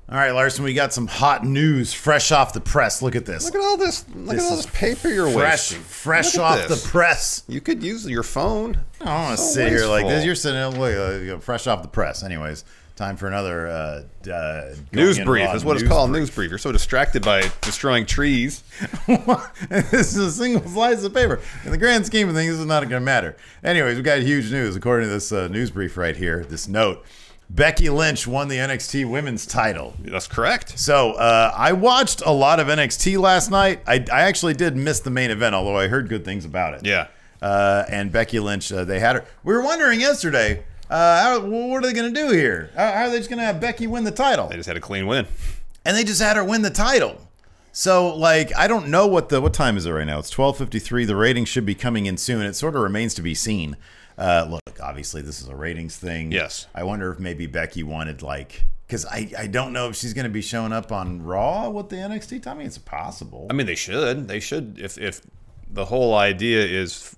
All right, Larson, we got some hot news fresh off the press. Look at this. Look at all this. Look at all this paper you're wasting. Fresh off the press. You could use your phone. I don't want to sit here like this. You're sitting there, fresh off the press. Anyways, time for another news brief. Is what it's called. News brief. You're so distracted by destroying trees. This is a single slice of paper. In the grand scheme of things, this is not going to matter. Anyways, we got huge news according to this news brief right here. This note. Becky Lynch won the NXT Women's title. That's correct. So I watched a lot of NXT last night. I actually did miss the main event, although I heard good things about it. Yeah. And Becky Lynch, they had her. We were wondering yesterday, what are they going to do here? How are they just going to have Becky win the title? They just had a clean win. And they just had her win the title. So, like, I don't know what time is it right now? It's 12:53. The ratings should be coming in soon. It sort of remains to be seen. Look, obviously this is a ratings thing. Yes. I wonder if maybe Becky wanted, like, because I don't know if she's going to be showing up on Raw with the NXT title. I mean, it's possible. I mean, they should. They should. If the whole idea is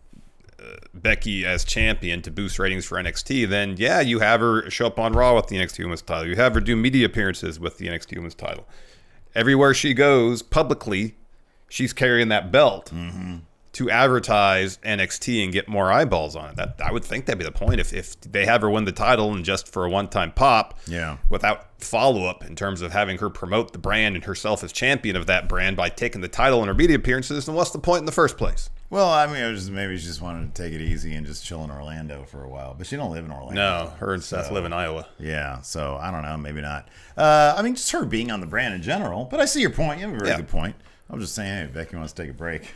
Becky as champion to boost ratings for NXT, then yeah, you have her show up on Raw with the NXT Women's title. You have her do media appearances with the NXT Women's title. Everywhere she goes publicly, she's carrying that belt. Mm-hmm. To advertise NXT and get more eyeballs on it. That I would think that'd be the point if they have her win the title and just for a one-time pop, yeah, without follow-up in terms of having her promote the brand and herself as champion of that brand by taking the title in her media appearances, then what's the point in the first place? Well, I mean, maybe she just wanted to take it easy and just chill in Orlando for a while. But she don't live in Orlando. No, her and Seth live in Iowa. Yeah, so I don't know, maybe not. I mean, just her being on the brand in general. But I see your point. You have a very good point. I was just saying, hey, Becky wants to take a break.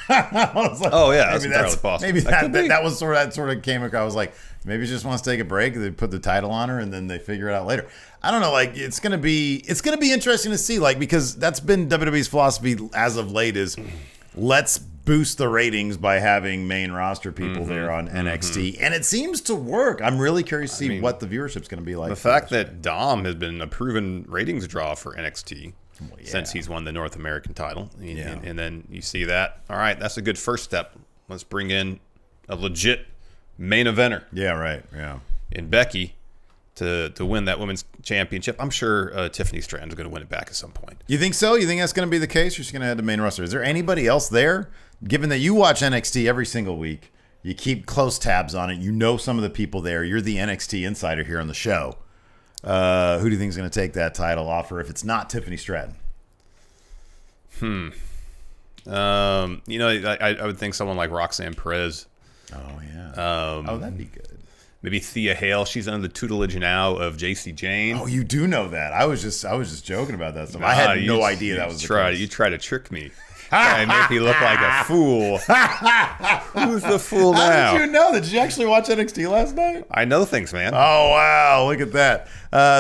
I was like, oh yeah, maybe that's possible. Maybe that was sort of came across. I was like, maybe she just wants to take a break. They put the title on her, and then they figure it out later. I don't know. Like it's gonna be interesting to see. Like because that's been WWE's philosophy as of late is let's boost the ratings by having main roster people there on NXT, and it seems to work. I'm really curious to see what the viewership's going to be like. The fact that Dom has been a proven ratings draw for NXT. Well, yeah. Since he's won the North American title. And then you see that. All right, that's a good first step. Let's bring in a legit main eventer. Yeah, right. Yeah. In Becky to win that women's championship. I'm sure Tiffany Stratton's going to win it back at some point. You think so? You think that's going to be the case? You're just going to have the main roster. Is there anybody else there? Given that you watch NXT every single week, you keep close tabs on it, you know some of the people there. You're the NXT insider here on the show. Who do you think is going to take that title offer if it's not Tiffany Stratton? You know, I would think someone like Roxanne Perez. Oh yeah. Oh, that'd be good. Maybe Thea Hale. She's under the tutelage now of JC Jane. Oh, you do know that. I was just joking about that stuff. I had no idea that was the case. You try to trick me. Try and make me look like a fool. Who's the fool now? How did you know? Did you actually watch NXT last night? I know things, man. Oh, wow. Look at that.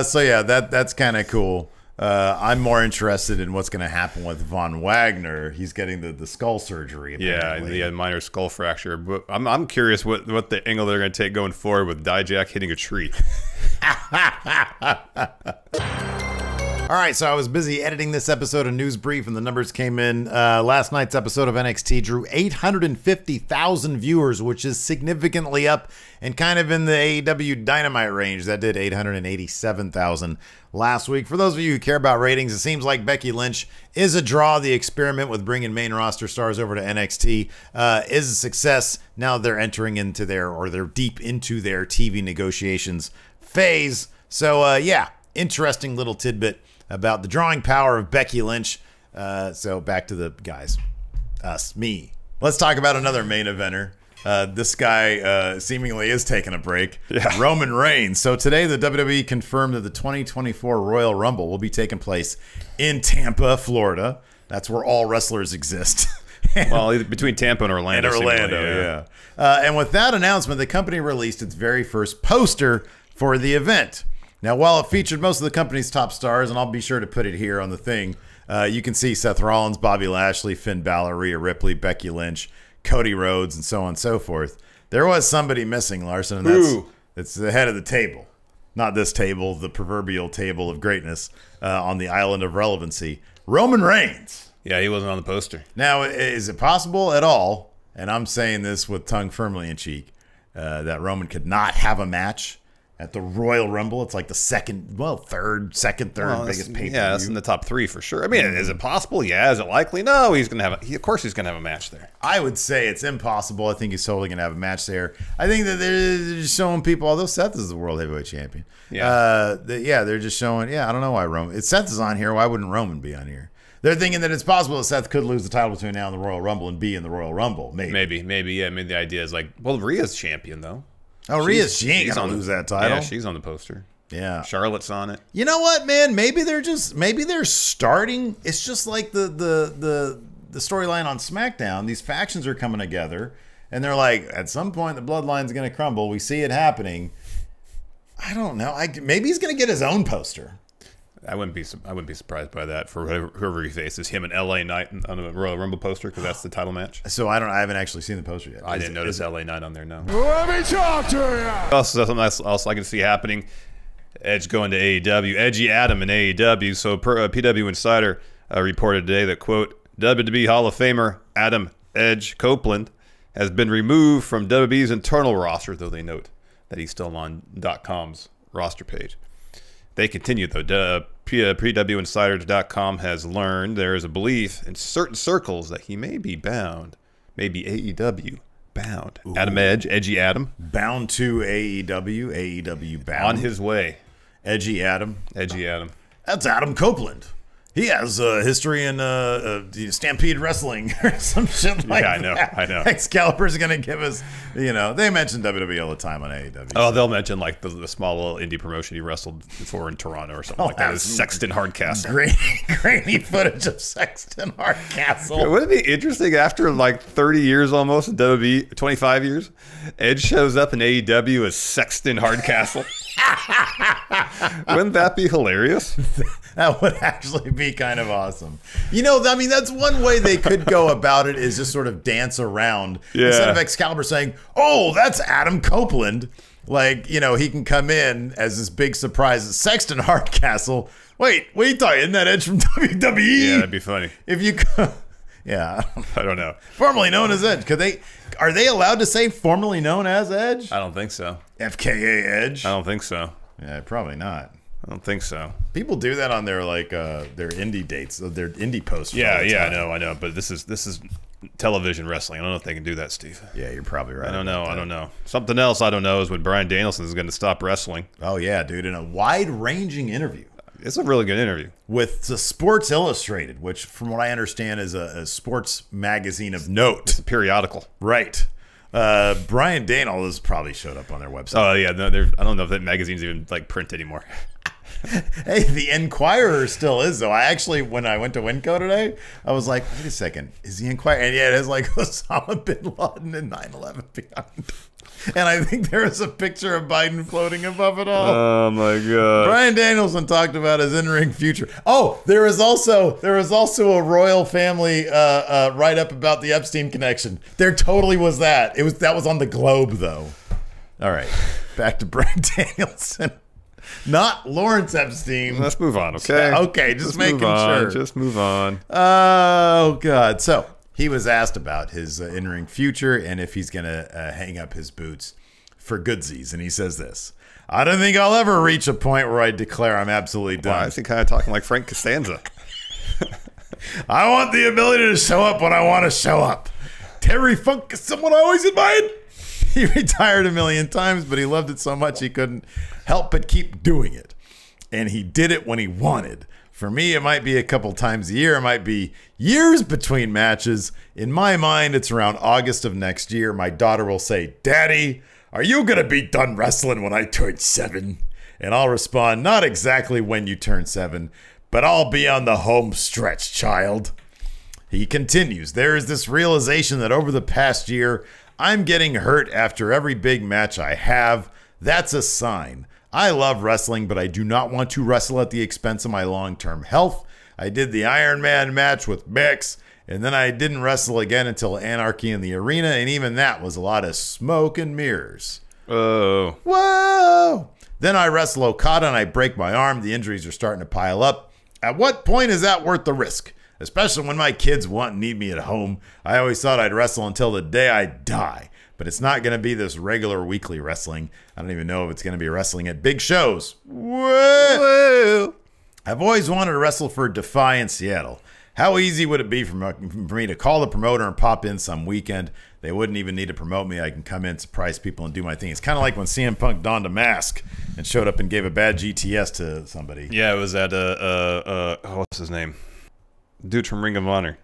So, yeah, that's kind of cool. I'm more interested in what's going to happen with Von Wagner. He's getting the skull surgery. Apparently. Yeah, the minor skull fracture. But I'm curious what the angle they're going to take going forward with Dijak hitting a tree. All right, so I was busy editing this episode of News Brief, and the numbers came in. Last night's episode of NXT drew 850,000 viewers, which is significantly up and kind of in the AEW Dynamite range. That did 887,000 last week. For those of you who care about ratings, it seems like Becky Lynch is a draw. The experiment with bringing main roster stars over to NXT is a success. Now they're entering into they're deep into their TV negotiations phase. So, yeah, interesting little tidbit about the drawing power of Becky Lynch. So back to the guys. Me. Let's talk about another main eventer. This guy seemingly is taking a break. Yeah. Roman Reigns. So today the WWE confirmed that the 2024 Royal Rumble will be taking place in Tampa, Florida. That's where all wrestlers exist. Well, between Tampa and Orlando. Yeah. And with that announcement, the company released its very first poster for the event. Now, while it featured most of the company's top stars, and I'll be sure to put it here on the thing, you can see Seth Rollins, Bobby Lashley, Finn Balor, Rhea Ripley, Becky Lynch, Cody Rhodes, and so on and so forth. There was somebody missing, Larson, and it's the head of the table. Not this table, the proverbial table of greatness on the island of relevancy. Roman Reigns. Yeah, he wasn't on the poster. Now, is it possible at all, and I'm saying this with tongue firmly in cheek, that Roman could not have a match at the Royal Rumble. It's like the second, third biggest pay-per-view. Yeah, that's in the top 3 for sure. I mean, is it possible? Yeah. Is it likely? No. He's gonna have. Of course, he's gonna have a match there. I would say it's impossible. I think he's totally gonna have a match there. I think that they're just showing people, although Seth is the world heavyweight champion. Yeah. They're just showing. Yeah, I don't know why Roman. If Seth is on here, why wouldn't Roman be on here? They're thinking that it's possible that Seth could lose the title between now and the Royal Rumble and be in the Royal Rumble. Maybe. Yeah. Maybe the idea is like, well, Rhea's champion though. Oh, she ain't gonna lose that title. Yeah, she's on the poster. Yeah, Charlotte's on it. You know what, man? Maybe they're starting. It's just like the storyline on SmackDown. These factions are coming together, and they're like, at some point, the bloodline's gonna crumble. We see it happening. I don't know. Maybe he's gonna get his own poster. I wouldn't be surprised by that for whoever he faces. Him and LA Knight on a Royal Rumble poster because that's the title match. So I haven't actually seen the poster yet. I didn't notice LA Knight on there. No. Let me talk to you. Also, something else I can see happening. Edge going to AEW. Edgy Adam in AEW. So PW Insider reported today that, quote, WWE Hall of Famer Adam Edge Copeland has been removed from WWE's internal roster, though they note that he's still on .com's roster page. They continue, though. PWInsider.com has learned there is a belief in certain circles that he may be bound, maybe AEW bound. Ooh. Adam Edge, Edgy Adam. Bound to AEW bound. On his way. Edgy Adam. Edgy Adam. That's Adam Copeland. He has a history in Stampede Wrestling or some shit like that. Yeah, I know. Excalibur's going to give us, they mention WWE all the time on AEW. Oh, they'll mention like the small little indie promotion he wrestled for in Toronto or something like that. It's Sexton Hardcastle. Grainy footage of Sexton Hardcastle. Yeah, wouldn't it be interesting after like 30 years almost in WWE, 25 years, Edge shows up in AEW as Sexton Hardcastle? Wouldn't that be hilarious? That would actually be kind of awesome. That's one way they could go about it, is just sort of dance around. Yeah. Instead of Excalibur saying, oh, that's Adam Copeland. Like, he can come in as this big surprise. Sexton Hardcastle. Wait, what are you talking? Isn't that Edge from WWE? Yeah, that'd be funny. If you yeah. I don't know. Formerly known as Edge. Are they allowed to say formerly known as Edge? I don't think so. FKA Edge? I don't think so. Yeah, probably not. I don't think so. People do that on their their indie dates, their indie posters. Yeah, I know. But this is television wrestling. I don't know if they can do that, Steve. Yeah, you're probably right. I don't know. Something else I don't know is when Bryan Danielson is going to stop wrestling. Oh yeah, dude! In a wide-ranging interview. It's a really good interview with the Sports Illustrated, which, from what I understand, is a sports magazine of note. It's a periodical, right? Bryan Danielson has probably showed up on their website. Oh yeah, no, I don't know if that magazine's even like print anymore. Hey, the Enquirer still is, though. When I went to Winco today, I was like, wait a second, is the Enquirer? And yeah, it has like Osama bin Laden and 9/11 behind. And I think there is a picture of Biden floating above it all. Oh my God! Bryan Danielson talked about his in-ring future. Oh, there was also a royal family write-up about the Epstein connection. There totally was that. That was on the Globe, though. All right, back to Bryan Danielson. Not Lawrence Epstein. Let's move on, okay? Okay, just making sure. Just move on. Oh, God. So he was asked about his in-ring future and if he's going to hang up his boots for goodsies. And he says this: I don't think I'll ever reach a point where I declare I'm absolutely done. Well, I think kind of talking like Frank Costanza. I want the ability to show up when I want to show up. Terry Funk is someone I always admired. He retired a million times, but he loved it so much he couldn't help but keep doing it. And he did it when he wanted. For me, it might be a couple times a year. It might be years between matches. In my mind, it's around August of next year. My daughter will say, Daddy, are you going to be done wrestling when I turn 7? And I'll respond, not exactly when you turn 7, but I'll be on the home stretch, child. He continues, there is this realization that over the past year, I'm getting hurt after every big match I have. That's a sign. I love wrestling, but I do not want to wrestle at the expense of my long-term health. I did the Iron Man match with Bix, and then I didn't wrestle again until Anarchy in the Arena, and even that was a lot of smoke and mirrors. Oh. Whoa! Then I wrestle Okada and I break my arm. The injuries are starting to pile up. At what point is that worth the risk? Especially when my kids want and need me at home. I always thought I'd wrestle until the day I die. but it's not going to be this regular weekly wrestling. I don't even know if it's going to be wrestling at big shows. Whoa. I've always wanted to wrestle for Defy in Seattle. How easy would it be for me to call the promoter and pop in some weekend? They wouldn't even need to promote me. I can come in, surprise people, and do my thing. It's kind of like when CM Punk donned a mask and showed up and gave a bad GTS to somebody. Yeah, it was at what's his name? Dude from Ring of Honor.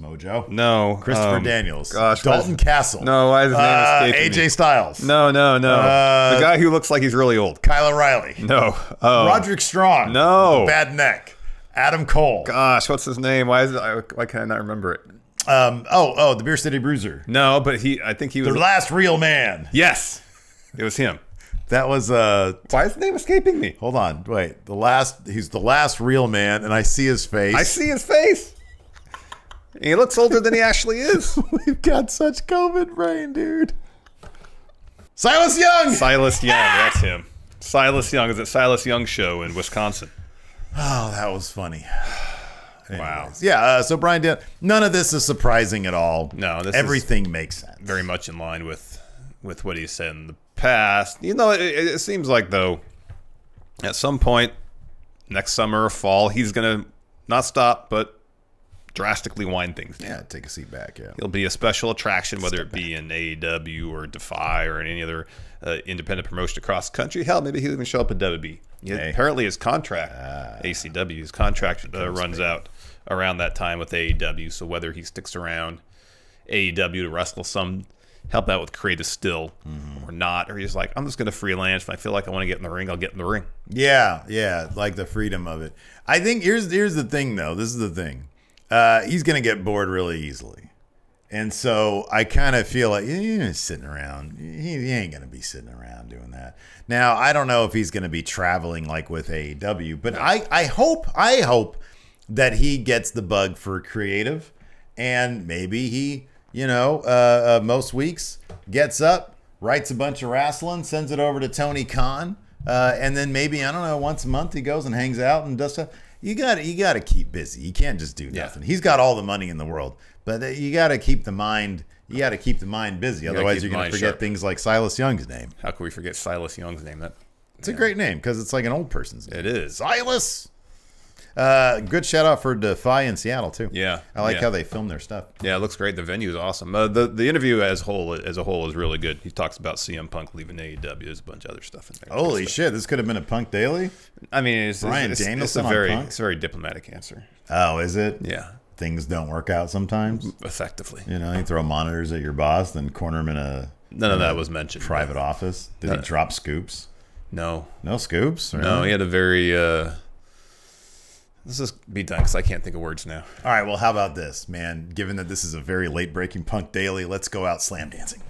Mojo? No. Christopher Daniels. Gosh. Dalton Castle. No, why is his name escaping AJ me? Styles. No. The guy who looks like he's really old. Kyle O'Reilly. No. Roderick Strong. No. Bad neck. Adam Cole. Gosh, what's his name? Why can I not remember it? The Beer City Bruiser. No, but I think he was The last real man. Yes. It was him. That was Why is the name escaping me? hold on, wait. He's the last real man, and I see his face. I see his face. He looks older than he actually is. We've got such COVID brain, dude. Silas Young. Silas Young, that's him. Silas Young is at Silas Young show in Wisconsin. Oh, that was funny. Wow. Anyways, yeah, so Brian Dan, none of this is surprising at all. No, everything makes sense. Very much in line with what he said in the past. You know, it seems like, though, at some point, next summer or fall, he's going to not stop, but drastically wind things down. Yeah, take a seat back, yeah. He'll be a special attraction, whether it be in AEW or Defy or in any other independent promotion across the country. Hell, maybe he'll even show up at WWE. Hey. Apparently his contract, ACW, his contract runs out around that time with AEW. So whether he sticks around AEW to wrestle some, help out with creative still or not, or he's like, I'm just going to freelance. If I feel like I want to get in the ring, I'll get in the ring. Yeah, like the freedom of it. I think here's the thing, though. This is the thing. He's going to get bored really easily. And so I kind of feel like he's sitting around. He ain't going to be sitting around doing that. Now, I don't know if he's going to be traveling like with AEW, but I hope that he gets the bug for creative, and maybe he, most weeks gets up, writes a bunch of wrestling, sends it over to Tony Khan, and then maybe, I don't know, once a month he goes and hangs out and does stuff. You got to keep busy. You can't just do nothing. He's got all the money in the world, but you got to keep the mind. You got to keep the mind busy. Otherwise, you're going to forget things like Silas Young's name. How can we forget Silas Young's name? It's a great name because it's like an old person's name. It is. Silas. Good shout out for Defy in Seattle too. Yeah, I like how they film their stuff. Yeah, it looks great. The venue is awesome. The interview as a whole is really good. He talks about CM Punk leaving AEW. There's a bunch of other stuff in there. Holy shit! This could have been a Punk Daily. I mean, it's Danielson it's a very diplomatic answer. Oh, is it? Yeah. Things don't work out sometimes. Effectively. You throw monitors at your boss, then corner him in a none of that was mentioned. Private office. Did he drop scoops? No. No scoops? Really? No, he had a very. Let's just be done because I can't think of words now. All right, well, how about this, man? Given that this is a very late-breaking Punk Daily, let's go out slam dancing.